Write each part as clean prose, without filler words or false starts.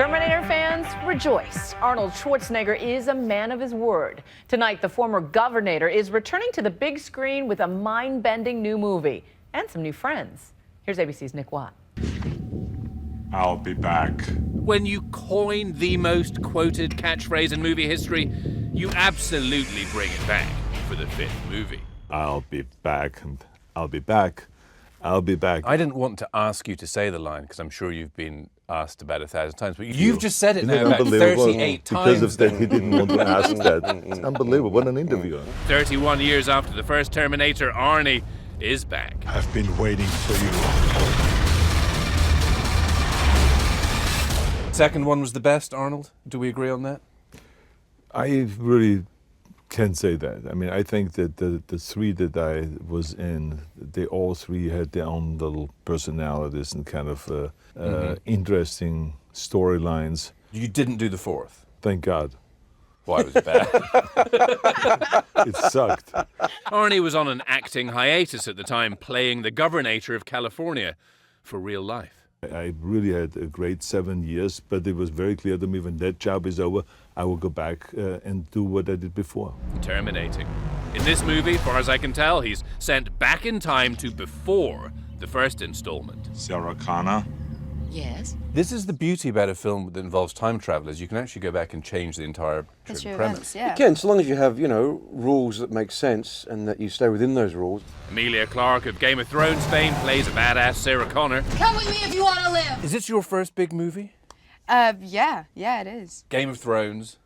Terminator fans, rejoice. Arnold Schwarzenegger is a man of his word. Tonight, the former governor is returning to the big screen with a mind-bending new movie and some new friends. Here's ABC's Nick Watt. I'll be back. When you coin the most quoted catchphrase in movie history, you absolutely bring it back for the fifth movie. I'll be back, and I'll be back. I'll be back. I didn't want to ask you to say the line because I'm sure you've been asked about 1,000 times, but you've just said it now about 38 times. Because of that, he didn't want to ask that. It's unbelievable. What an interviewer. 31 years after the first Terminator, Arnie is back. I've been waiting for you. Second one was the best, Arnold. Do we agree on that? I really can't say that. I mean, I think that the three that I was in, they all three had their own little personalities and kind of interesting storylines. You didn't do the fourth. Thank God. Why was it bad? It sucked. Arnie was on an acting hiatus at the time, playing the governor of California for real life. I really had a great 7 years, but it was very clear to me when that job is over, I will go back and do what I did before. Terminating. In this movie, far as I can tell, he's sent back in time to before the first installment. Sarah Connor. Yes. This is the beauty about a film that involves time travel, is you can actually go back and change the entire premise. Events, yeah. You can, so long as you have, rules that make sense and that you stay within those rules. Emilia Clarke of Game of Thrones fame plays a badass Sarah Connor. Come with me if you want to live. Is this your first big movie? Yeah, it is. Game of Thrones,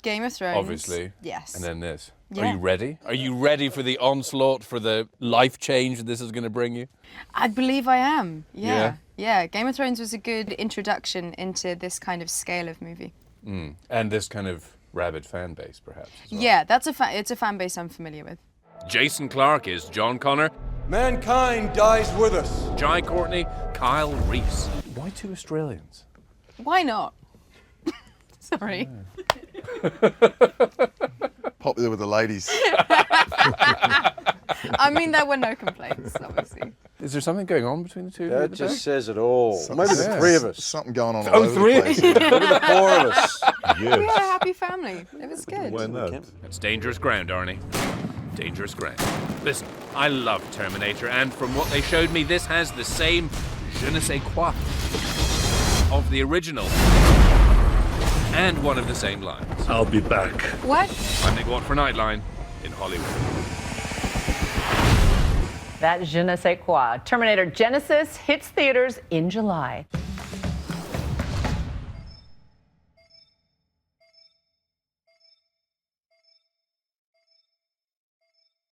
Game of Thrones. obviously. Yes. And then this. Yeah. Are you ready? Are you ready for the onslaught, for the life change that this is going to bring you? I believe I am. Yeah? Yeah. Game of Thrones was a good introduction into this kind of scale of movie. And this kind of rabid fan base, perhaps. As well. Yeah, it's a fan base I'm familiar with. Jason Clarke is John Connor. Mankind dies with us. Jai Courtney, Kyle Reese. Why two Australians? Why not? Sorry. Popular with the ladies. I mean, there were no complaints, obviously. Is there something going on between the two of you? That just says it all. Maybe the three of us. Something going on all Oh, over three? the place. here. Maybe the four of us. We had a happy family. It was good. Why not? That's dangerous ground, Arnie. Dangerous ground. Listen, I love Terminator, and from what they showed me, this has the same je ne sais quoi of the original. And one of the same lines. I'll be back. What? I'm Nick Watt for Nightline in Hollywood. That je ne sais quoi. Terminator Genisys hits theaters in July.